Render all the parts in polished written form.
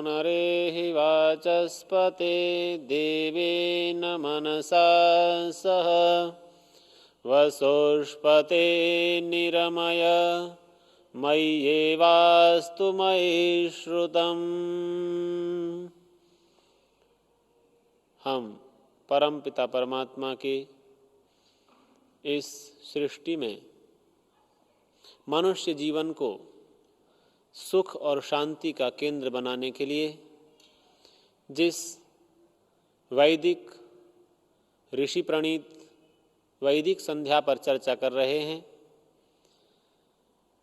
पुनरेहि वाचस्पते देवेन मनसा सह वसोष्पते निरमय मय्येवास्तु मयि श्रुतम्। हम परम पिता परमात्मा की इस सृष्टि में मनुष्य जीवन को सुख और शांति का केंद्र बनाने के लिए जिस वैदिक ऋषि प्रणीत वैदिक संध्या पर चर्चा कर रहे हैं,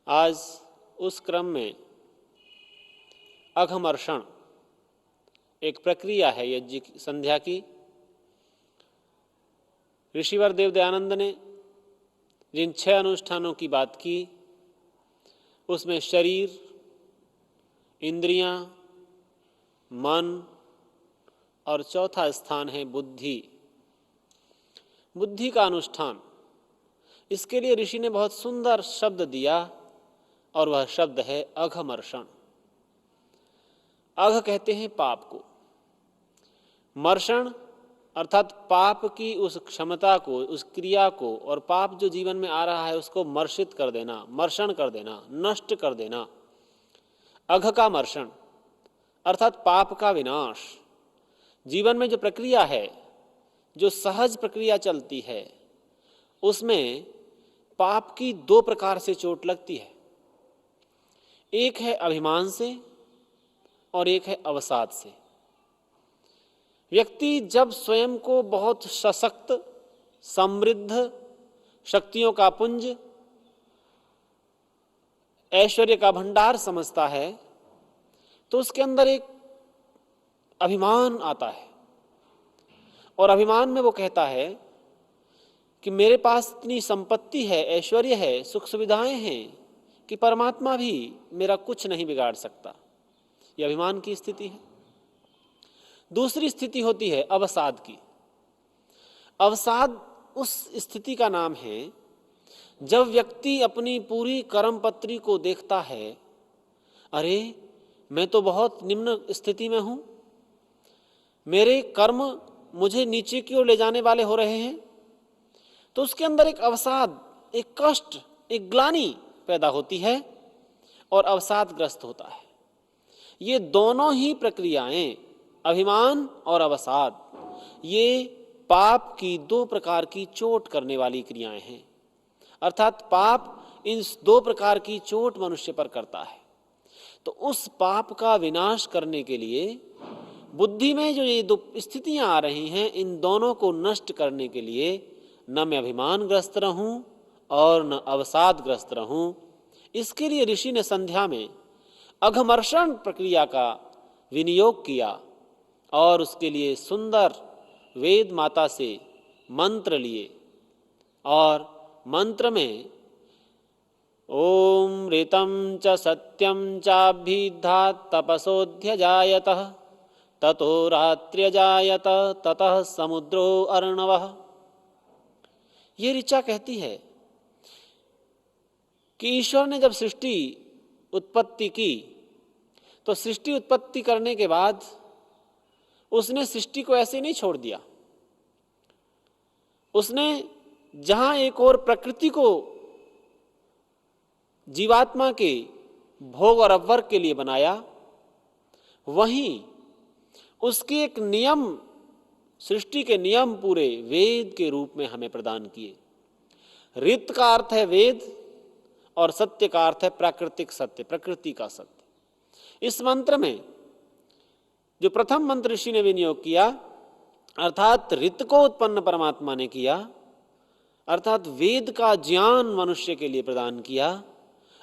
आज उस क्रम में अघमर्षण एक प्रक्रिया है यज्ञ संध्या की। ऋषिवर देव दयानंद ने जिन 6 अनुष्ठानों की बात की उसमें शरीर, इंद्रियां, मन और चौथा स्थान है बुद्धि। बुद्धि का अनुष्ठान, इसके लिए ऋषि ने बहुत सुंदर शब्द दिया और वह शब्द है अघमर्षण। अघ कहते हैं पाप को, मर्षण अर्थात पाप की उस क्षमता को, उस क्रिया को, और पाप जो जीवन में आ रहा है उसको मर्षित कर देना, मर्षण कर देना, नष्ट कर देना। अघ का मर्षण अर्थात पाप का विनाश। जीवन में जो प्रक्रिया है, जो सहज प्रक्रिया चलती है, उसमें पाप की 2 प्रकार से चोट लगती है। एक है अभिमान से और एक है अवसाद से। व्यक्ति जब स्वयं को बहुत सशक्त, समृद्ध, शक्तियों का पुंज, ऐश्वर्य का भंडार समझता है तो उसके अंदर एक अभिमान आता है और अभिमान में वो कहता है कि मेरे पास इतनी संपत्ति है, ऐश्वर्य है, सुख सुविधाएं हैं कि परमात्मा भी मेरा कुछ नहीं बिगाड़ सकता। यह अभिमान की स्थिति है। दूसरी स्थिति होती है अवसाद की। अवसाद उस स्थिति का नाम है जब व्यक्ति अपनी पूरी कर्मपत्री को देखता है, अरे मैं तो बहुत निम्न स्थिति में हूं, मेरे कर्म मुझे नीचे की ओर ले जाने वाले हो रहे हैं, तो उसके अंदर एक अवसाद, एक कष्ट, एक ग्लानि पैदा होती है और अवसादग्रस्त होता है। ये दोनों ही प्रक्रियाएं, अभिमान और अवसाद, ये पाप की 2 प्रकार की चोट करने वाली क्रियाएं हैं। अर्थात पाप इन 2 प्रकार की चोट मनुष्य पर करता है। तो उस पाप का विनाश करने के लिए बुद्धि में जो ये 2 स्थितियां आ रही हैं, इन दोनों को नष्ट करने के लिए न मैं अभिमानग्रस्त रहूं और न अवसादग्रस्त रहूं, इसके लिए ऋषि ने संध्या में अघमर्षण प्रक्रिया का विनियोग किया और उसके लिए सुंदर वेद माता से मंत्र लिए। और मंत्र में ओम ऋतं च सत्यं चाभिद्धात् तपसोऽध्यजायतः ततो रात्र्यजायत ततः समुद्रो अर्णवः। ये ऋचा कहती है कि ईश्वर ने जब सृष्टि उत्पत्ति की तो सृष्टि उत्पत्ति करने के बाद उसने सृष्टि को ऐसे नहीं छोड़ दिया। उसने जहां एक और प्रकृति को जीवात्मा के भोग और अपवर्ग के लिए बनाया, वहीं उसके एक नियम, सृष्टि के नियम पूरे वेद के रूप में हमें प्रदान किए। ऋत का अर्थ है वेद और सत्य का अर्थ है प्राकृतिक सत्य, प्रकृति का सत्य। इस मंत्र में जो प्रथम मंत्र ऋषि ने विनियोग किया, अर्थात ऋत को उत्पन्न परमात्मा ने किया, अर्थात वेद का ज्ञान मनुष्य के लिए प्रदान किया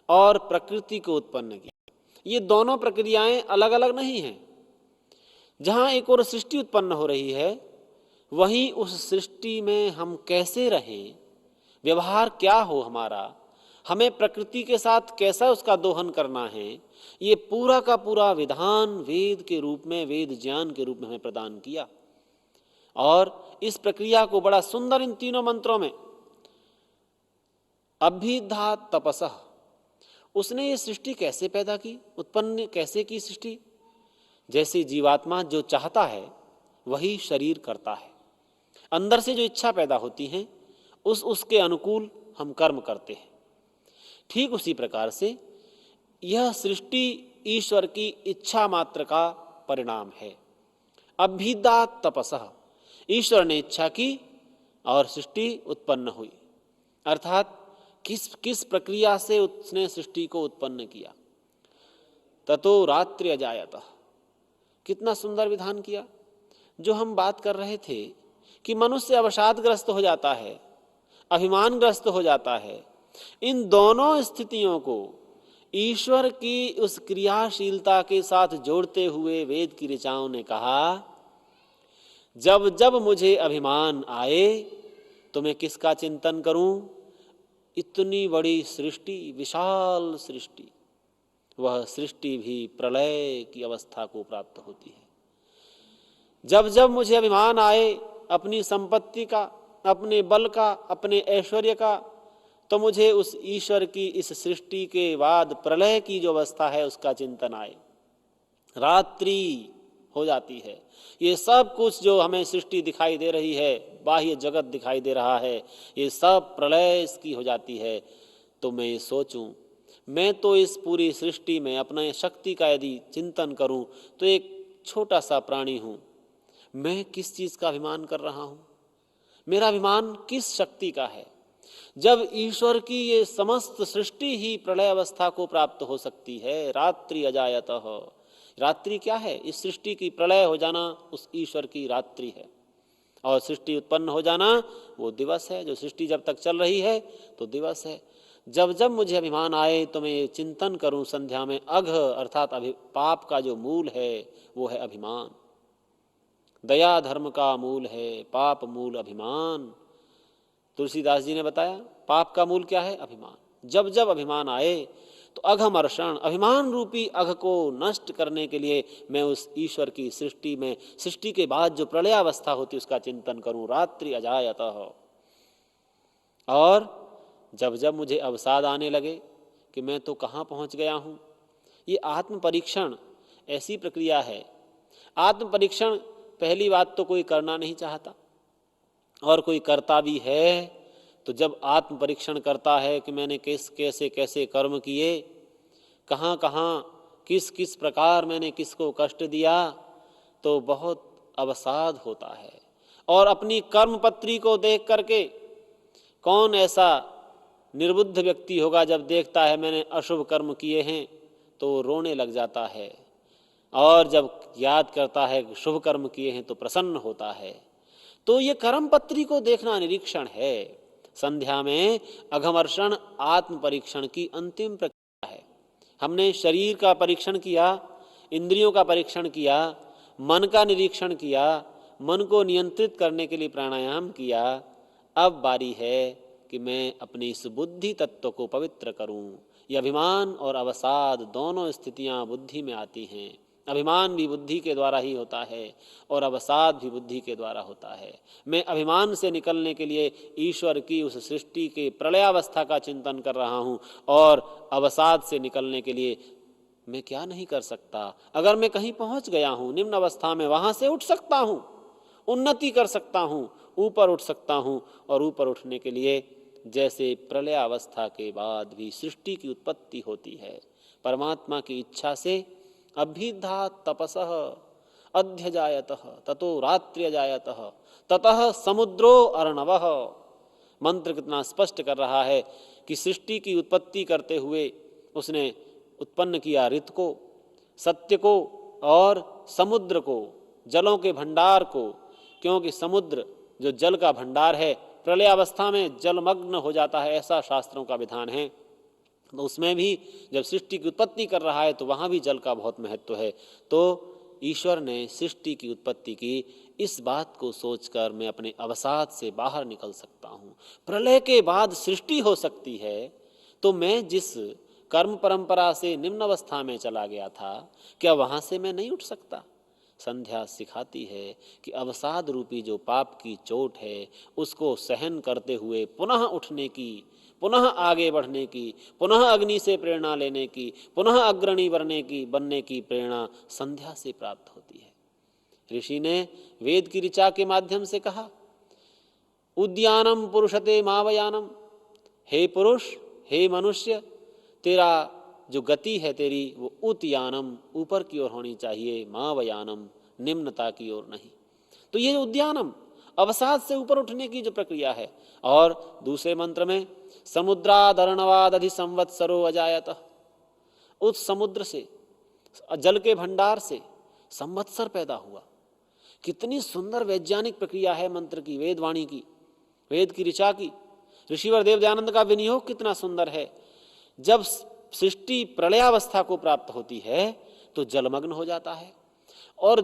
और प्रकृति को उत्पन्न किया। ये दोनों प्रक्रियाएं अलग अलग नहीं हैं। जहां एक और सृष्टि उत्पन्न हो रही है, वहीं उस सृष्टि में हम कैसे रहें, व्यवहार क्या हो हमारा, हमें प्रकृति के साथ कैसा उसका दोहन करना है, ये पूरा का पूरा विधान वेद के रूप में, वेद ज्ञान के रूप में हमें प्रदान किया। और इस प्रक्रिया को बड़ा सुंदर इन 3 मंत्रों में अभिधा तपसः, उसने ये सृष्टि कैसे पैदा की, उत्पन्न कैसे की सृष्टि, जैसे जीवात्मा जो चाहता है वही शरीर करता है, अंदर से जो इच्छा पैदा होती है उसके अनुकूल हम कर्म करते हैं। ठीक उसी प्रकार से यह सृष्टि ईश्वर की इच्छा मात्र का परिणाम है। अभ्युदा तपसः, ईश्वर ने इच्छा की और सृष्टि उत्पन्न हुई। अर्थात किस प्रक्रिया से उसने सृष्टि को उत्पन्न किया। ततो रात्रि अजायतः, कितना सुंदर विधान किया। जो हम बात कर रहे थे कि मनुष्य अवसादग्रस्त हो जाता है, अभिमानग्रस्त हो जाता है, इन दोनों स्थितियों को ईश्वर की उस क्रियाशीलता के साथ जोड़ते हुए वेद की ऋचाओं ने कहा, जब जब मुझे अभिमान आए तो मैं किसका चिंतन करूं? इतनी बड़ी सृष्टि, विशाल सृष्टि, वह सृष्टि भी प्रलय की अवस्था को प्राप्त होती है। जब जब मुझे अभिमान आए अपनी संपत्ति का, अपने बल का, अपने ऐश्वर्य का, तो मुझे उस ईश्वर की इस सृष्टि के बाद प्रलय की जो अवस्था है उसका चिंतन आए। रात्रि हो जाती है। ये सब कुछ जो हमें सृष्टि दिखाई दे रही है, बाह्य जगत दिखाई दे रहा है, ये सब प्रलय इसकी हो जाती है। तो मैं ये सोचूं, मैं तो इस पूरी सृष्टि में अपने शक्ति का यदि चिंतन करूं तो एक छोटा सा प्राणी हूं। मैं किस चीज का अभिमान कर रहा हूं? मेरा अभिमान किस शक्ति का है? जब ईश्वर की ये समस्त सृष्टि ही प्रलय अवस्था को प्राप्त हो सकती है। रात्रि अजायतः, रात्रि क्या है? इस सृष्टि की प्रलय हो जाना उस ईश्वर की रात्रि है, और सृष्टि उत्पन्न हो जाना वो दिवस है। जो सृष्टि जब तक चल रही है तो दिवस है। जब जब मुझे अभिमान आए तो मैं ये चिंतन करूं संध्या में, अघ अर्थात पाप का जो मूल है वो है अभिमान। दया धर्म का मूल है, पाप मूल अभिमान। तुलसीदास जी ने बताया पाप का मूल क्या है? अभिमान। जब जब अभिमान आए तो अघमर्षण, अभिमान रूपी अघ को नष्ट करने के लिए मैं उस ईश्वर की सृष्टि में, सृष्टि के बाद जो प्रलयावस्था होती उसका चिंतन करूं। रात्रि अजायतः। और जब जब मुझे अवसाद आने लगे कि मैं तो कहाँ पहुंच गया हूं, ये आत्म परीक्षण ऐसी प्रक्रिया है। आत्म परीक्षण पहली बात तो कोई करना नहीं चाहता, और कोई करता भी है तो जब आत्म परीक्षण करता है कि मैंने कैसे कैसे कर्म किए, कहाँ कहाँ किस किस प्रकार मैंने किसको कष्ट दिया, तो बहुत अवसाद होता है। और अपनी कर्म पत्री को देख करके कौन ऐसा निर्बुद्ध व्यक्ति होगा जब देखता है मैंने अशुभ कर्म किए हैं तो रोने लग जाता है, और जब याद करता है शुभ कर्म किए हैं तो प्रसन्न होता है। तो ये कर्म पत्री को देखना निरीक्षण है। संध्या में अघमर्षण आत्म परीक्षण की अंतिम प्रक्रिया है। हमने शरीर का परीक्षण किया, इंद्रियों का परीक्षण किया, मन का निरीक्षण किया, मन को नियंत्रित करने के लिए प्राणायाम किया। अब बारी है कि मैं अपनी इस बुद्धि तत्व को पवित्र करूं। ये अभिमान और अवसाद दोनों स्थितियां बुद्धि में आती हैं। अभिमान भी बुद्धि के द्वारा ही होता है और अवसाद भी बुद्धि के द्वारा होता है। मैं अभिमान से निकलने के लिए ईश्वर की उस सृष्टि के प्रलयावस्था का चिंतन कर रहा हूं, और अवसाद से निकलने के लिए मैं क्या नहीं कर सकता। अगर मैं कहीं पहुंच गया हूं निम्न अवस्था में, वहां से उठ सकता हूं, उन्नति कर सकता हूं, ऊपर उठ सकता हूं। और ऊपर उठने के लिए जैसे प्रलयावस्था के बाद भी सृष्टि की उत्पत्ति होती है, परमात्मा की इच्छा से अभ्युदा तपसः अध्यजायतः ततो रात्रि अजायतः ततः समुद्रो अर्णवः। मंत्र कितना स्पष्ट कर रहा है कि सृष्टि की उत्पत्ति करते हुए उसने उत्पन्न किया ऋत को, सत्य को और समुद्र को, जलों के भंडार को। क्योंकि समुद्र जो जल का भंडार है प्रलयावस्था में जलमग्न हो जाता है, ऐसा शास्त्रों का विधान है। तो उसमें भी जब सृष्टि की उत्पत्ति कर रहा है तो वहां भी जल का बहुत महत्व है। तो ईश्वर ने सृष्टि की उत्पत्ति की, इस बात को सोचकर मैं अपने अवसाद से बाहर निकल सकता हूं। प्रलय के बाद सृष्टि हो सकती है, तो मैं जिस कर्म परंपरा से निम्न अवस्था में चला गया था, क्या वहां से मैं नहीं उठ सकता? संध्या सिखाती है कि अवसाद रूपी जो पाप की चोट है उसको सहन करते हुए पुनः उठने की, पुनः आगे बढ़ने की, पुनः अग्नि से प्रेरणा लेने की, पुनः अग्रणी बनने की प्रेरणा संध्या से प्राप्त होती है। ऋषि ने वेद की ऋचा के माध्यम से कहा, उद्यानम पुरुषते मावयानम, हे पुरुष, हे मनुष्य, तेरा जो गति है तेरी वो उतयानम, ऊपर की ओर होनी चाहिए, मावयानम, निम्नता की ओर नहीं। तो ये उद्यानम, अवसाद से ऊपर उठने की जो प्रक्रिया है। और दूसरे मंत्र में समुद्रादर्णवाद अधि संवत्सरो अजायत, उस समुद्र से, जल के भंडार से संवत्सर पैदा हुआ। कितनी सुंदर वैज्ञानिक प्रक्रिया है मंत्र की, वेदवाणी की, वेद की ऋचा की। ऋषिवर देव दयानंद का विनियोग कितना सुंदर है। जब सृष्टि प्रलयावस्था को प्राप्त होती है तो जलमग्न हो जाता है, और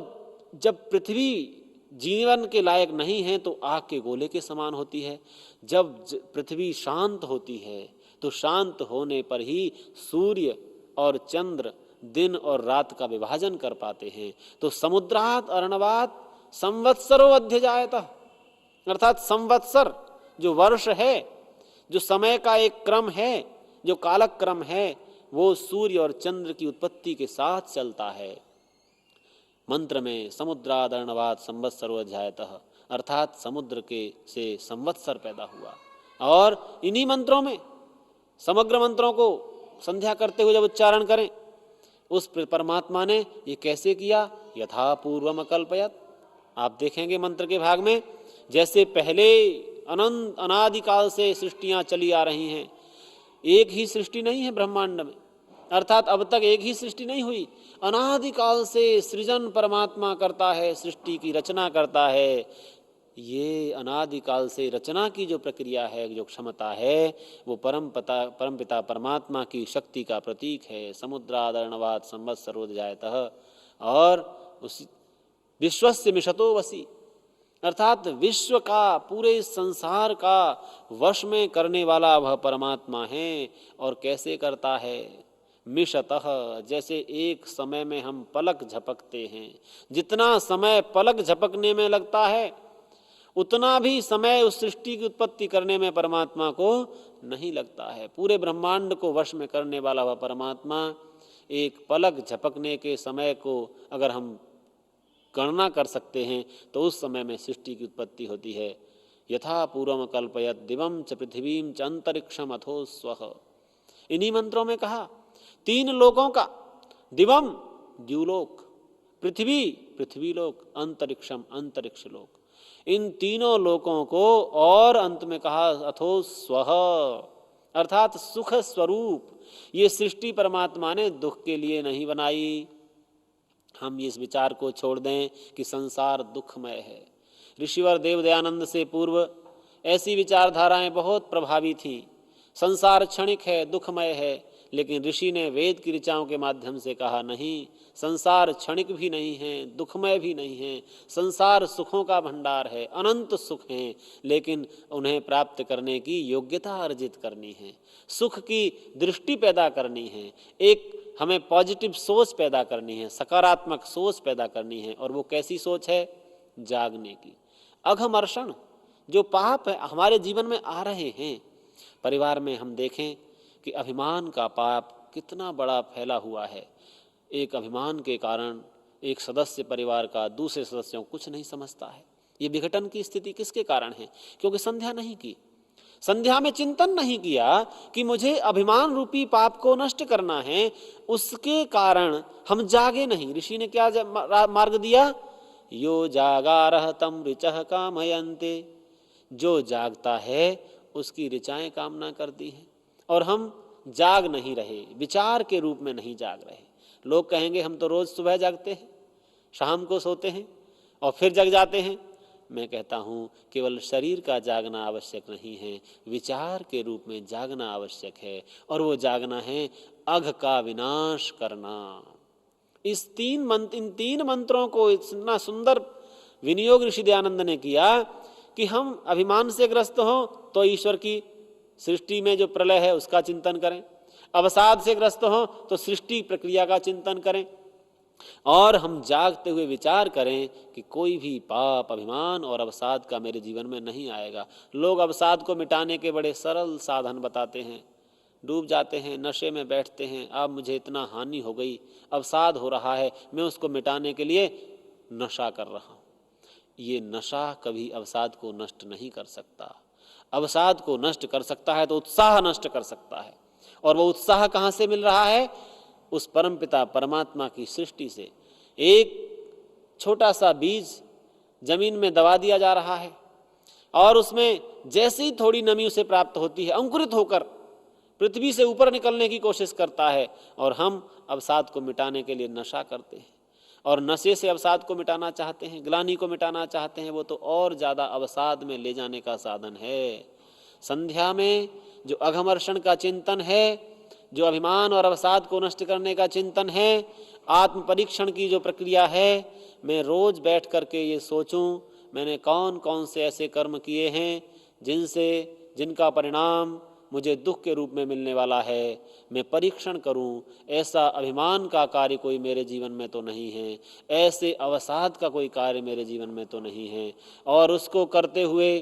जब पृथ्वी जीवन के लायक नहीं है तो आग के गोले के समान होती है। जब पृथ्वी शांत होती है तो शांत होने पर ही सूर्य और चंद्र दिन और रात का विभाजन कर पाते हैं। तो समुद्रात अर्णवात संवत्सरो अध्यजायत, अर्थात संवत्सर जो वर्ष है, जो समय का एक क्रम है, जो कालक क्रम है, वो सूर्य और चंद्र की उत्पत्ति के साथ चलता है। मंत्र में समुद्रादर्णवात संवत्सरो अध्यायतः, अर्थात समुद्र के से संवत्सर पैदा हुआ। और इन्हीं मंत्रों में, समग्र मंत्रों को संध्या करते हुए जब उच्चारण करें, उस परमात्मा ने ये कैसे किया, यथा पूर्वम अकल्पयत। आप देखेंगे मंत्र के भाग में, जैसे पहले अनंत अनादिकाल से सृष्टियां चली आ रही हैं, एक ही सृष्टि नहीं है ब्रह्मांड में, अर्थात अब तक एक ही सृष्टि नहीं हुई, अनादिकाल से सृजन परमात्मा करता है, सृष्टि की रचना करता है। ये अनादिकाल से रचना की जो प्रक्रिया है, जो क्षमता है, वो परमपिता परमात्मा की शक्ति का प्रतीक है। समुद्रादर्णवात संवत्सरोऽध्यायतः, और उस विश्वस्य मिषतो वसी, अर्थात विश्व का, पूरे संसार का वश में करने वाला वह परमात्मा है। और कैसे करता है, मिषतः, जैसे एक समय में हम पलक झपकते हैं, जितना समय पलक झपकने में लगता है उतना भी समय उस सृष्टि की उत्पत्ति करने में परमात्मा को नहीं लगता है। पूरे ब्रह्मांड को वश में करने वाला वह परमात्मा, एक पलक झपकने के समय को अगर हम गणना कर सकते हैं तो उस समय में सृष्टि की उत्पत्ति होती है। यथा पूर्वम कल्पयत दिवम च पृथ्वीम च अंतरिक्षम अथो स्वः। इन्हीं मंत्रों में कहा, तीन लोकों का, दिवम द्युलोक, पृथ्वी पृथ्वीलोक, अंतरिक्षम अंतरिक्ष लोक, इन तीनों लोकों को, और अंत में कहा अथो स्वः, अर्थात सुख स्वरूप। ये सृष्टि परमात्मा ने दुख के लिए नहीं बनाई। हम इस विचार को छोड़ दें कि संसार दुखमय है। ऋषिवर देव दयानंद से पूर्व ऐसी विचारधाराएं बहुत प्रभावी थीं। संसार क्षणिक है, दुखमय है, लेकिन ऋषि ने वेद की ऋचाओं के माध्यम से कहा, नहीं, संसार क्षणिक भी नहीं है, दुखमय भी नहीं है। संसार सुखों का भंडार है, अनंत सुख हैं, लेकिन उन्हें प्राप्त करने की योग्यता अर्जित करनी है, सुख की दृष्टि पैदा करनी है, एक हमें पॉजिटिव सोच पैदा करनी है, सकारात्मक सोच पैदा करनी है। और वो कैसी सोच है, जागने की। अघमर्षण, जो पाप है हमारे जीवन में आ रहे हैं, परिवार में हम देखें कि अभिमान का पाप कितना बड़ा फैला हुआ है। एक अभिमान के कारण एक सदस्य परिवार का दूसरे सदस्यों को कुछ नहीं समझता है। ये विघटन की स्थिति किसके कारण है, क्योंकि संध्या नहीं की, संध्या में चिंतन नहीं किया कि मुझे अभिमान रूपी पाप को नष्ट करना है, उसके कारण हम जागे नहीं। ऋषि ने क्या मार्ग दिया, यो जागारह तम ऋचः कामयन्ते, जो जागता है उसकी ऋचाएं कामना करती हैं। और हम जाग नहीं रहे, विचार के रूप में नहीं जाग रहे। लोग कहेंगे हम तो रोज सुबह जागते हैं, शाम को सोते हैं और फिर जग जाते हैं। मैं कहता हूँ केवल शरीर का जागना आवश्यक नहीं है, विचार के रूप में जागना आवश्यक है। और वो जागना है अघ का विनाश करना। इन तीन मंत्रों को इतना सुंदर विनियोग ऋषि दयानंद ने किया कि हम अभिमान से ग्रस्त हों तो ईश्वर की सृष्टि में जो प्रलय है उसका चिंतन करें, अवसाद से ग्रस्त हों तो सृष्टि प्रक्रिया का चिंतन करें, और हम जागते हुए विचार करें कि कोई भी पाप, अभिमान और अवसाद का मेरे जीवन में नहीं आएगा। लोग अवसाद को मिटाने के बड़े सरल साधन बताते हैं, डूब जाते हैं, नशे में बैठते हैं। अब मुझे इतना हानि हो गई, अवसाद हो रहा है, मैं उसको मिटाने के लिए नशा कर रहा हूँ। ये नशा कभी अवसाद को नष्ट नहीं कर सकता। अवसाद को नष्ट कर सकता है तो उत्साह नष्ट कर सकता है। और वो उत्साह कहाँ से मिल रहा है? उस परमपिता परमात्मा की सृष्टि से। एक छोटा सा बीज जमीन में दबा दिया जा रहा है और उसमें जैसे ही थोड़ी नमी उसे प्राप्त होती है, अंकुरित होकर पृथ्वी से ऊपर निकलने की कोशिश करता है। और हम अवसाद को मिटाने के लिए नशा करते हैं और नशे से अवसाद को मिटाना चाहते हैं, ग्लानि को मिटाना चाहते हैं। वो तो और ज़्यादा अवसाद में ले जाने का साधन है। संध्या में जो अघमर्षण का चिंतन है, जो अभिमान और अवसाद को नष्ट करने का चिंतन है, आत्म परीक्षण की जो प्रक्रिया है, मैं रोज बैठ करके ये सोचूं मैंने कौन कौन से ऐसे कर्म किए हैं जिनका परिणाम मुझे दुख के रूप में मिलने वाला है। मैं परीक्षण करूं, ऐसा अभिमान का कार्य कोई मेरे जीवन में तो नहीं है, ऐसे अवसाद का कोई कार्य मेरे जीवन में तो नहीं है। और उसको करते हुए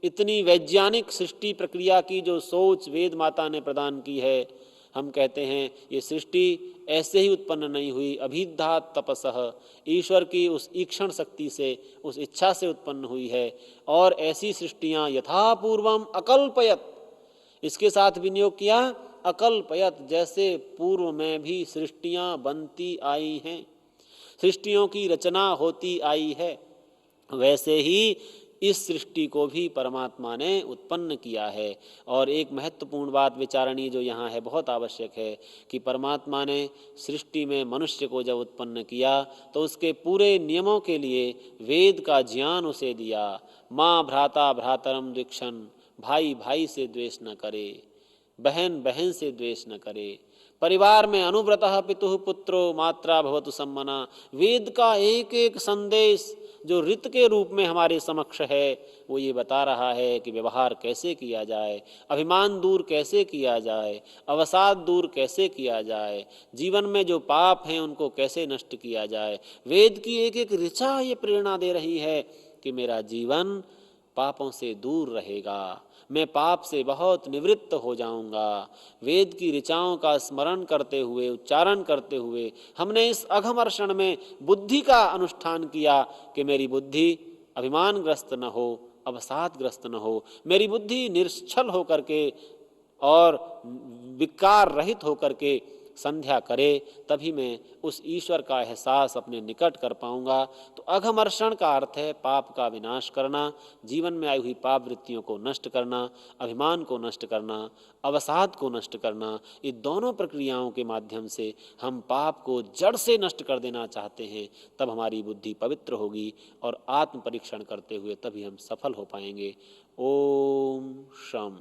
इतनी वैज्ञानिक सृष्टि प्रक्रिया की जो सोच वेद माता ने प्रदान की है, हम कहते हैं ये सृष्टि ऐसे ही उत्पन्न नहीं हुई, अभिद्धा तपसः, ईश्वर की उस ईक्षण शक्ति से, उस इच्छा से उत्पन्न हुई है। और ऐसी सृष्टियां यथापूर्वम अकल्पयत, इसके साथ विनियोग किया अकल्पयत, जैसे पूर्व में भी सृष्टियां बनती आई हैं, सृष्टियों की रचना होती आई है, वैसे ही इस सृष्टि को भी परमात्मा ने उत्पन्न किया है। और एक महत्वपूर्ण बात विचारणीय जो यहाँ है, बहुत आवश्यक है, कि परमात्मा ने सृष्टि में मनुष्य को जब उत्पन्न किया तो उसके पूरे नियमों के लिए वेद का ज्ञान उसे दिया। माँ भ्राता भ्रातरम द्विक्षण, भाई भाई से द्वेष न करे, बहन बहन से द्वेष न करे, परिवार में अनुव्रतः पितुः पुत्रो मात्रा भवतु सम्मना। वेद का एक एक संदेश जो ऋत के रूप में हमारे समक्ष है, वो ये बता रहा है कि व्यवहार कैसे किया जाए, अभिमान दूर कैसे किया जाए, अवसाद दूर कैसे किया जाए, जीवन में जो पाप हैं उनको कैसे नष्ट किया जाए। वेद की एक एक ऋचा ये प्रेरणा दे रही है कि मेरा जीवन पापों से दूर रहेगा, मैं पाप से बहुत निवृत्त हो जाऊंगा। वेद की ऋचाओं का स्मरण करते हुए, उच्चारण करते हुए हमने इस अघमर्षण में बुद्धि का अनुष्ठान किया कि मेरी बुद्धि अभिमानग्रस्त न हो, अवसादग्रस्त न हो, मेरी बुद्धि निश्चल होकर के और विकार रहित होकर के संध्या करे, तभी मैं उस ईश्वर का एहसास अपने निकट कर पाऊंगा। तो अघमर्षण का अर्थ है पाप का विनाश करना, जीवन में आई हुई पाप वृत्तियों को नष्ट करना, अभिमान को नष्ट करना, अवसाद को नष्ट करना। ये दोनों प्रक्रियाओं के माध्यम से हम पाप को जड़ से नष्ट कर देना चाहते हैं, तब हमारी बुद्धि पवित्र होगी और आत्म परीक्षण करते हुए तभी हम सफल हो पाएंगे। ओम शम।